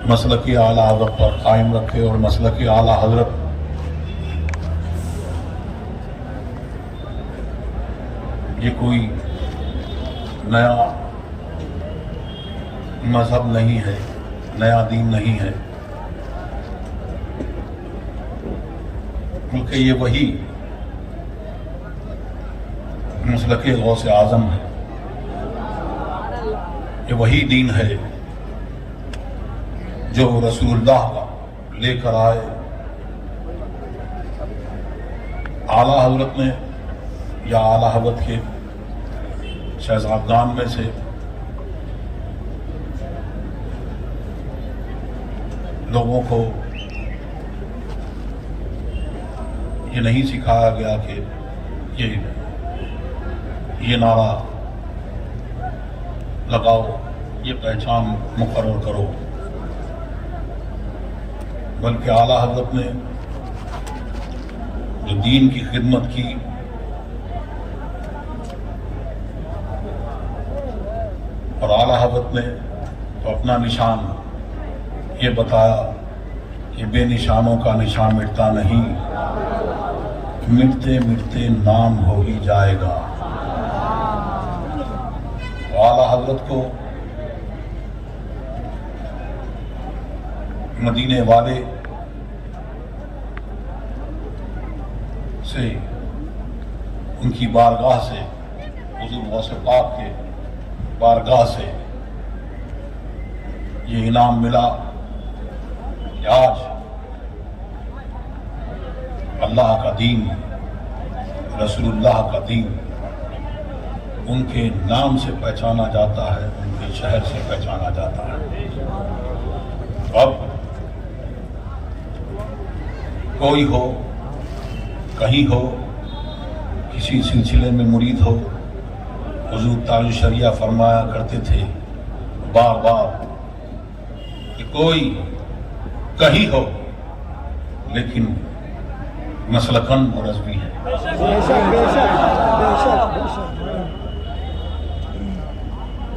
مسلک اعلیٰ حضرت پر قائم رکھے اور مسلک اعلیٰ حضرت یہ کوئی نیا مذہب نہیں ہے، نیا دین نہیں ہے، بلکہ یہ وہی مسلک غوث اعظم ہے، یہ وہی دین ہے جو رسول اللہ لے کر آئے۔ اعلیٰ حضرت نے یا اعلیٰ حضرت کے شہزادگان میں سے لوگوں کو یہ نہیں سکھایا گیا کہ یہ نعرہ لگاؤ، یہ پہچان مقرر کرو، بلکہ اعلیٰ حضرت نے جو دین کی خدمت کی اور اعلیٰ حضرت نے تو اپنا نشان یہ بتایا کہ بے نشانوں کا نشان مٹتا نہیں، مٹتے مٹتے نام ہو ہی جائے گا۔ اعلیٰ حضرت کو مدینے والے سے، ان کی بارگاہ سے، حضور غوث پاک کے بارگاہ سے یہ انعام ملا کہ آج اللہ کا دین، رسول اللہ کا دین ان کے نام سے پہچانا جاتا ہے، ان کے شہر سے پہچانا جاتا ہے۔ اب کوئی ہو، کہیں ہو، کسی سلسلے میں مرید ہو، حضور تاج الشریعہ فرمایا کرتے تھے بار بار کہ کوئی کہیں ہو لیکن مسلکن مرزوی ہے۔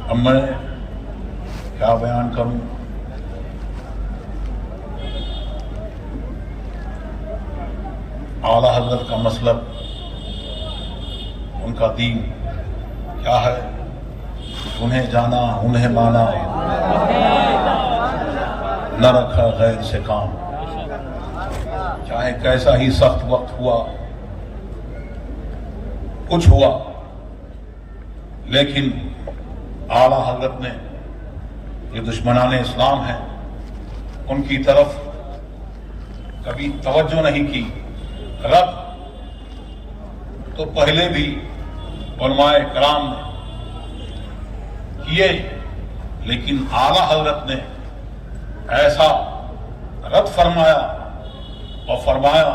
اب میں کیا بیان کروں؟ اعلیٰ حضرت کا مسلک، ان کا دین کیا ہے؟ انہیں جانا، انہیں مانا، نہ رکھا غیر سے کام۔ چاہے کیسا ہی سخت وقت ہوا، کچھ ہوا، لیکن اعلیٰ حضرت نے جو دشمنان اسلام ہیں ان کی طرف کبھی توجہ نہیں کی۔ رد تو پہلے بھی علماء کرام نے کیے، لیکن اعلیٰ حضرت نے ایسا رد فرمایا اور فرمایا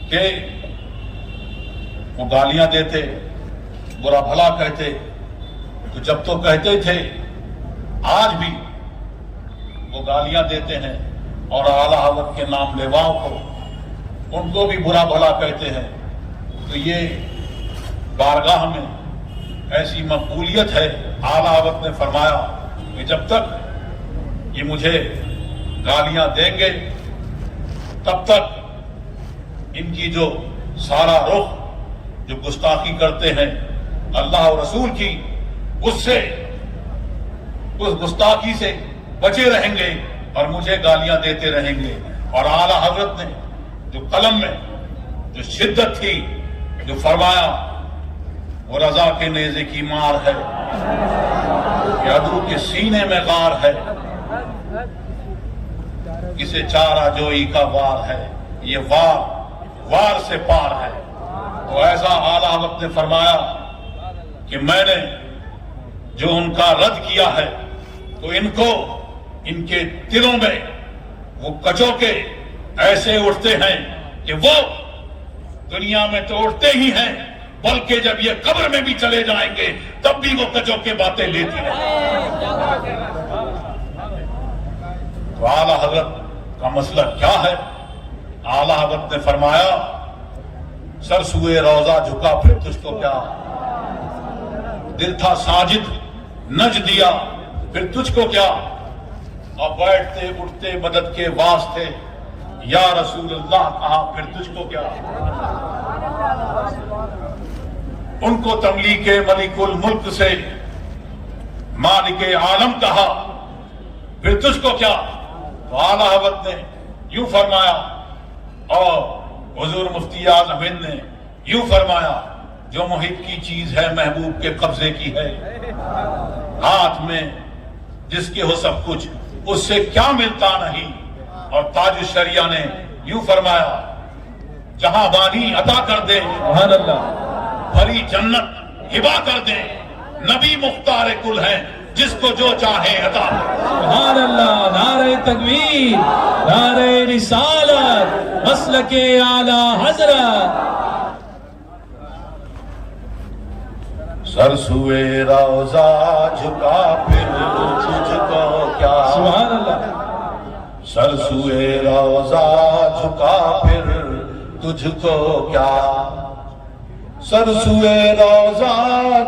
کہ وہ گالیاں دیتے، برا بھلا کہتے، تو جب تو کہتے تھے آج بھی وہ گالیاں دیتے ہیں اور اعلیٰ حضرت کے نام لیواؤں کو، ان کو بھی برا بھلا کہتے ہیں، تو یہ بارگاہ میں ایسی مقبولیت ہے۔ اعلیٰ حضرت نے فرمایا کہ جب تک یہ مجھے گالیاں دیں گے تب تک ان کی جو سارا رخ جو گستاخی کرتے ہیں اللہ اور رسول کی، اس گستاخی سے بچے رہیں گے اور مجھے گالیاں دیتے رہیں گے۔ اور اعلیٰ حضرت نے جو قلم میں جو شدت تھی، جو فرمایا وہ رضا کے نیزے کی مار ہے، کہ عدو کے سینے میں غار ہے، اسے چارہ جوئی کا وار ہے، یہ وار سے پار ہے۔ تو ایسا اعلیٰ حضرت نے فرمایا کہ میں نے جو ان کا رد کیا ہے تو ان کو، ان کے دلوں میں وہ کچوکے ایسے اٹھتے ہیں کہ وہ دنیا میں تو اٹھتے ہی ہیں، بلکہ جب یہ قبر میں بھی چلے جائیں گے تب بھی وہ کچوکے باتیں لیتی ہیں۔ تو اعلیٰ حضرت کا مسئلہ کیا ہے؟ اعلیٰ حضرت نے فرمایا سر سوئے روضہ جھکا پھر تجھ کو کیا، دل تھا ساجد نج دیا پھر تجھ کو کیا، اور بیٹھتے اٹھتے مدد کے واسطے یا رسول اللہ کہا، پھر تجھ کو کیا؟ ان کو تملیک ملک الملک سے مالک عالم کہا، پھر تجھ کو کیا؟ تو اعلیٰ حضرت نے یوں فرمایا اور حضور مفتی اعظم ہند نے یوں فرمایا، جو محب کی چیز ہے محبوب کے قبضے کی ہے، ہاتھ میں جس کے ہو سب کچھ اس سے کیا ملتا نہیں۔ اور تاج الشریعہ نے یوں فرمایا، جہاں بانی عطا کر دے سبحان اللہ، بھری جنت ہبا کر دے، نبی مختار کل ہے جس کو جو چاہے عطا کر دے۔ سبحان اللہ، نعرہ تکبیر، نعرہ رسالت، مسلک اعلی حضرت۔ سر سوئے روضہ جھکا پھر تجھ کو کیا؟ سبحان اللہ، سر سوئے روضہ جھکا پھر تجھ کو کیا؟ سر سوئے روضہ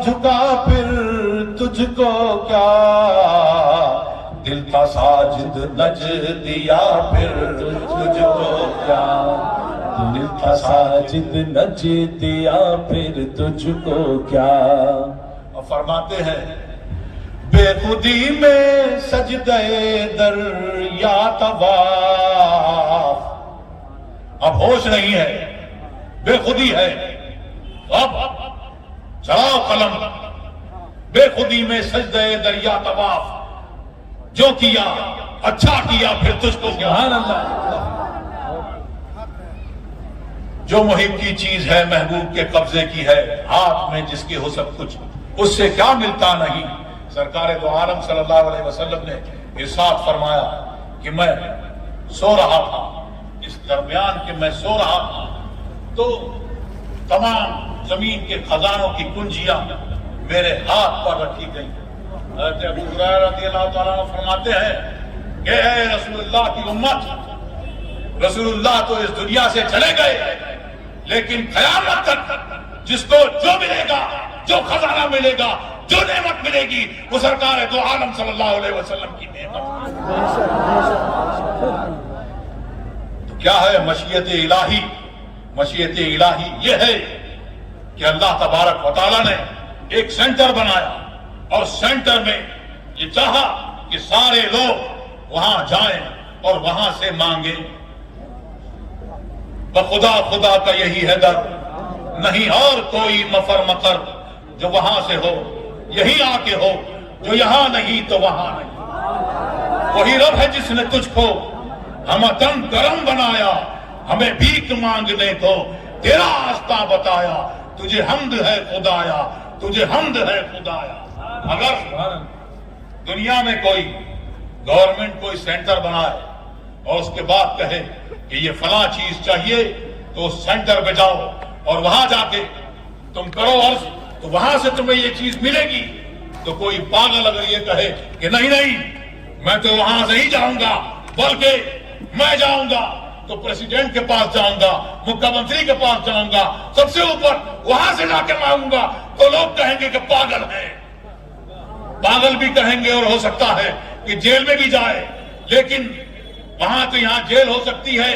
جھکا پھر تجھ کو کیا؟ دل تھا ساجد نج دیا پھر تجھ کو کیا؟ دل تھا ساجد نچ دیا پھر تجھ کو کیا؟ اور فرماتے ہیں، بے خودی میں سجدے در یا طواف، اب ہوش نہیں ہے، بے خودی ہے، اب چلاؤ قلم، بے خودی میں سجدے در یا طواف، جو کیا اچھا کیا پھر تجھ کو کیا؟ سبحان اللہ، جو محب کی چیز ہے محبوب کے قبضے کی ہے، ہاتھ میں جس کے ہو سب کچھ اس سے کیا ملتا نہیں۔ سرکار دو عالم صلی اللہ علیہ وسلم نے ارشاد فرمایا کہ میں سو رہا تھا، اس درمیان کہ میں سو رہا تھا تو تمام زمین کے خزانوں کی کنجیاں میرے ہاتھ پر رکھی گئی۔ حضرت ابو ہریرہ رضی اللہ تعالیٰ عنہ فرماتے ہیں کہ اے رسول اللہ کی امت، رسول اللہ تو اس دنیا سے چلے گئے، لیکن قیامت تک جس کو جو ملے گا، جو خزانہ ملے گا، جو نعمت ملے گی، وہ سرکار دو عالم صلی اللہ علیہ وسلم کی نعمت۔ تو کیا ہے مشیت الہی؟ مشیت الہی یہ ہے کہ اللہ تبارک و تعالیٰ نے ایک سینٹر بنایا اور سینٹر میں یہ چاہا کہ سارے لوگ وہاں جائیں اور وہاں سے مانگیں۔ بخدا خدا کا یہی ہے در، نہیں اور کوئی مفر مقر، جو وہاں سے ہو یہی آ کے ہو، جو یہاں نہیں تو وہاں نہیں۔ وہی رب ہے جس نے تجھ کو ہمتن کرم بنایا، ہمیں بھیک مانگنے کو تیرا راستہ بتایا، تجھے حمد ہے خدایا، تجھے حمد ہے خدایا۔ اگر دنیا میں کوئی گورنمنٹ کوئی سینٹر بنائے اور اس کے بعد کہے کہ یہ فلاں چیز چاہیے، تو اس سینٹر پہ جاؤ اور وہاں جا کے تم کرو عرض، تو وہاں سے تمہیں یہ چیز ملے گی۔ تو کوئی پاگل اگر یہ کہے کہ نہیں نہیں میں تو وہاں سے ہی جاؤں گا، بلکہ میں جاؤں گا تو پریزیڈنٹ کے پاس جاؤں گا، مکھیہ منتری کے پاس جاؤں گا، سب سے اوپر وہاں سے جا کے مانگوں گا، تو لوگ کہیں گے کہ پاگل ہے۔ پاگل بھی کہیں گے اور ہو سکتا ہے کہ جیل میں بھی جائے، لیکن وہاں تو یہاں جیل ہو سکتی ہے،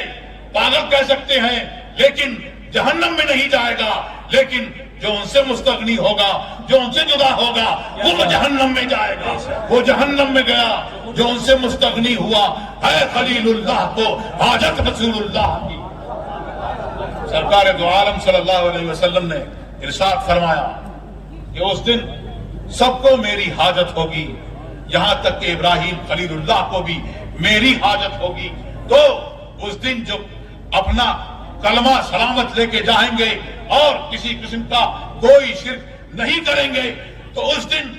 پاگل کہہ سکتے ہیں، لیکن جہنم میں نہیں جائے گا۔ لیکن جو ان سے مستغنی ہوگا، جو ان سے جدا ہوگا، وہ جہنم میں جائے گا۔ وہ جہنم میں گیا جو ان سے مستغنی ہوا، ہے خلیل اللہ کو حاجت رسول اللہ کی۔ سرکار دو عالم صلی اللہ علیہ وسلم نے ارشاد فرمایا کہ اس دن سب کو میری حاجت ہوگی، یہاں تک کہ ابراہیم خلیل اللہ کو بھی میری حاجت ہوگی۔ تو اس دن جو اپنا کلمہ سلامت لے کے جائیں گے اور کسی قسم کا کوئی شرک نہیں کریں گے، تو اس دن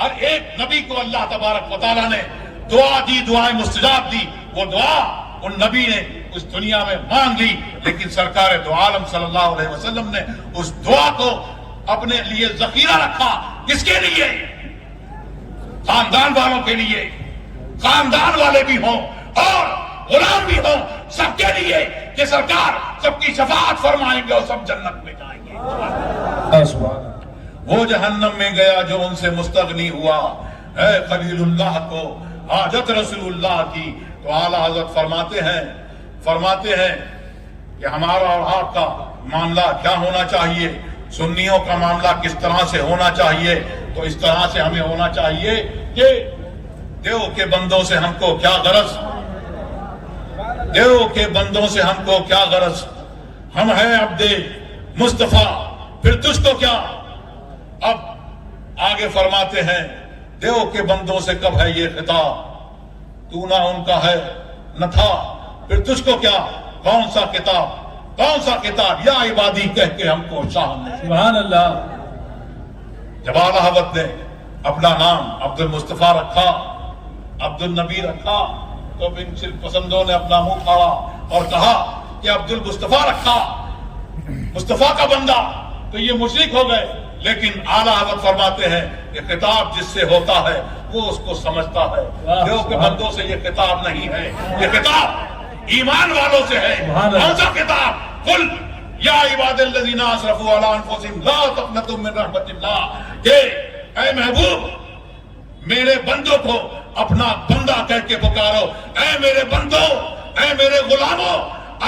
ہر ایک نبی کو اللہ تبارک و تعالیٰ نے دعا دی، دعائیں مستجاب دی۔ وہ دعا ان نبی نے اس دنیا میں مانگ لی، لیکن سرکار دو عالم صلی اللہ علیہ وسلم نے اس دعا کو اپنے لیے ذخیرہ رکھا۔ کس کے لیے؟ خاندان والوں کے لیے، خاندان والے بھی ہوں اور غلام بھی ہوں، سب کے لیے، کہ سرکار سب کی شفاعت فرمائیں گے اور سب جنت میں جائیں گے۔ وہ جہنم میں گیا جو ان سے مستغنی ہوا، اے خلیل اللہ کو حاجت رسول اللہ کی، تو اعلیٰ حضرت فرماتے ہیں کہ ہمارا اور آپ کا معاملہ کیا ہونا چاہیے، سنیوں کا معاملہ کس طرح سے ہونا چاہیے، تو اس طرح سے ہمیں ہونا چاہیے کہ دیو کے بندوں سے ہم کو کیا غرض، دیو کے بندوں سے ہم کو کیا غرض، ہم ہیں عبد مصطفیٰ پھر تجھ کو کیا۔ اب آگے فرماتے ہیں دیو کے بندوں سے کب ہے یہ خطاب، تو نہ ان کا ہے نہ تھا پھر تجھ کو کیا، کون سا کتاب یا عبادی کہہ کے ہم کو شاہ نے۔ سبحان اللہ۔ جب اعلیٰ حضرت نے اپنا نام عبد المصطفیٰ رکھا، عبد النبی رکھا، تو ان شرک پسندوں نے اپنا منہ پھاڑا اور کہا کہ عبد المصطفیٰ رکھا، مصطفیٰ کا بندہ، تو یہ مشرک ہو گئے۔ لیکن اعلیٰ حضرت فرماتے ہیں کہ خطاب جس سے ہوتا ہے وہ اس کو سمجھتا ہے، دیو کے بندوں سے یہ خطاب نہیں ہے، یہ خطاب ایمان والوں سے ہے۔ کون سا خطاب؟ قل یا عباد الذین اسرفوا علی انفسہم لا تقنطوا من رحمت اللہ، کہ اے محبوب میرے بندوں کو اپنا بندہ کہہ کے پکارو، اے میرے بندوں، اے میرے غلاموں،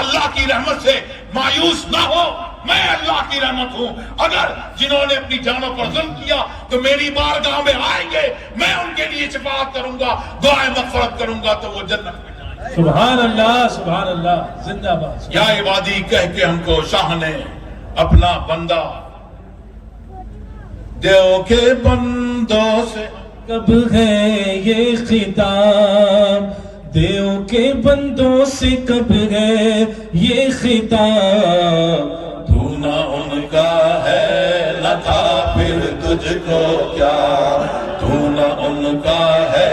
اللہ کی رحمت سے مایوس نہ ہو، میں اللہ کی رحمت ہوں۔ اگر جنہوں نے اپنی جانوں پر ظلم کیا تو میری بارگاہ میں آئیں گے، میں ان کے لیے شفاعت کروں گا، دعائیں مغفرت کروں گا تو وہ جنت میں جائیں گے۔ سبحان اللہ، سبحان اللہ، زندہ باد۔ یا عبادی کہہ کے ہم کو شاہ نے اپنا بندہ، دیو کے بندوں سے کب ہے یہ خطاب، دیو کے بندوں سے کب ہے یہ خطاب، تو نہ ان کا ہے نہ تھا پھر تجھ کو کیا، تو نہ ان کا ہے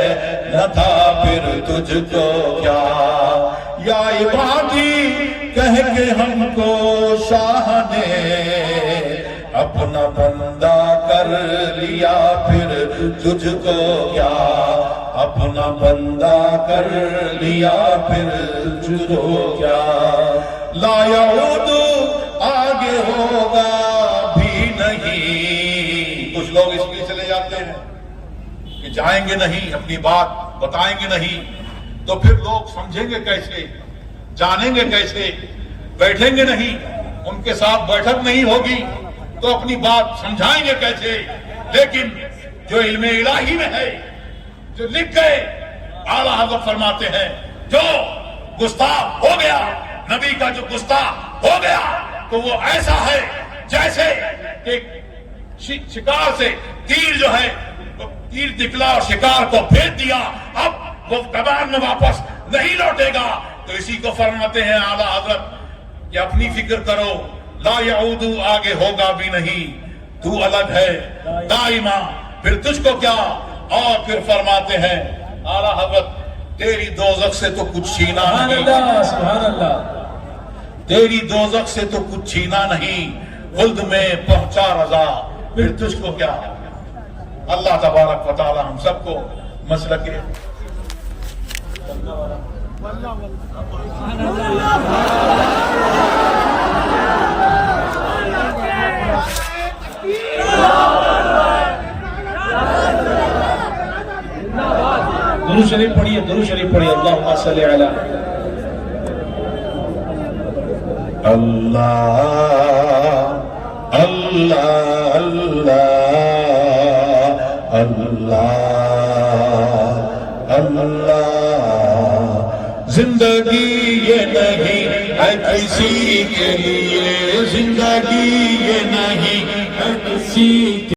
نہ تھا پھر تجھ کو کیا، یا عبادی کہہ کے ہم کو شاہ نے اپنا بندہ کر لیا پھر تجھ کو کیا، اپنا بندہ کر لیا پھر تجھ کو کیا، لا یعود آگے ہوگا بھی نہیں۔ کچھ لوگ اس لیے چلے جاتے ہیں کہ جائیں گے نہیں، اپنی بات بتائیں گے نہیں، تو پھر لوگ سمجھیں گے کیسے، جانیں گے کیسے، بیٹھیں گے نہیں، ان کے ساتھ بیٹھک نہیں ہوگی تو اپنی بات سمجھائیں گے کیسے۔ لیکن جو علم الہی میں ہے، جو لکھ گئے، اعلیٰ حضرت فرماتے ہیں جو گستاخ ہو گیا، نبی کا جو گستاخ ہو گیا تو وہ ایسا ہے جیسے کہ شکار سے تیر جو ہے، تیر نکلا اور شکار کو پھینک دیا، اب وہ کمان میں واپس نہیں لوٹے گا۔ تو اسی کو فرماتے ہیں اعلیٰ حضرت کہ اپنی فکر کرو، لا یعود آگے ہوگا بھی نہیں، تو الگ ہے دائما پھر تجھ کو کیا۔ اور پھر فرماتے ہیں اعلیٰ حضرت تیری دوزخ سے تو کچھ چھینا نہیں، سبحان اللہ، تیری دوزخ سے تو کچھ چھینا نہیں، خلد میں پہنچا رضا پھر تجھ کو کیا۔ اللہ تبارک و تعالی ہم سب کو مسلک درود شریف پڑھیے، درود شریف پڑھیے، اللہم صلی علی اللہ اللہ اللہ اللہ اللہ۔ زندگی یہ نہیں ہے کسی کے لیے، زندگی یہ نہیں ہے کسی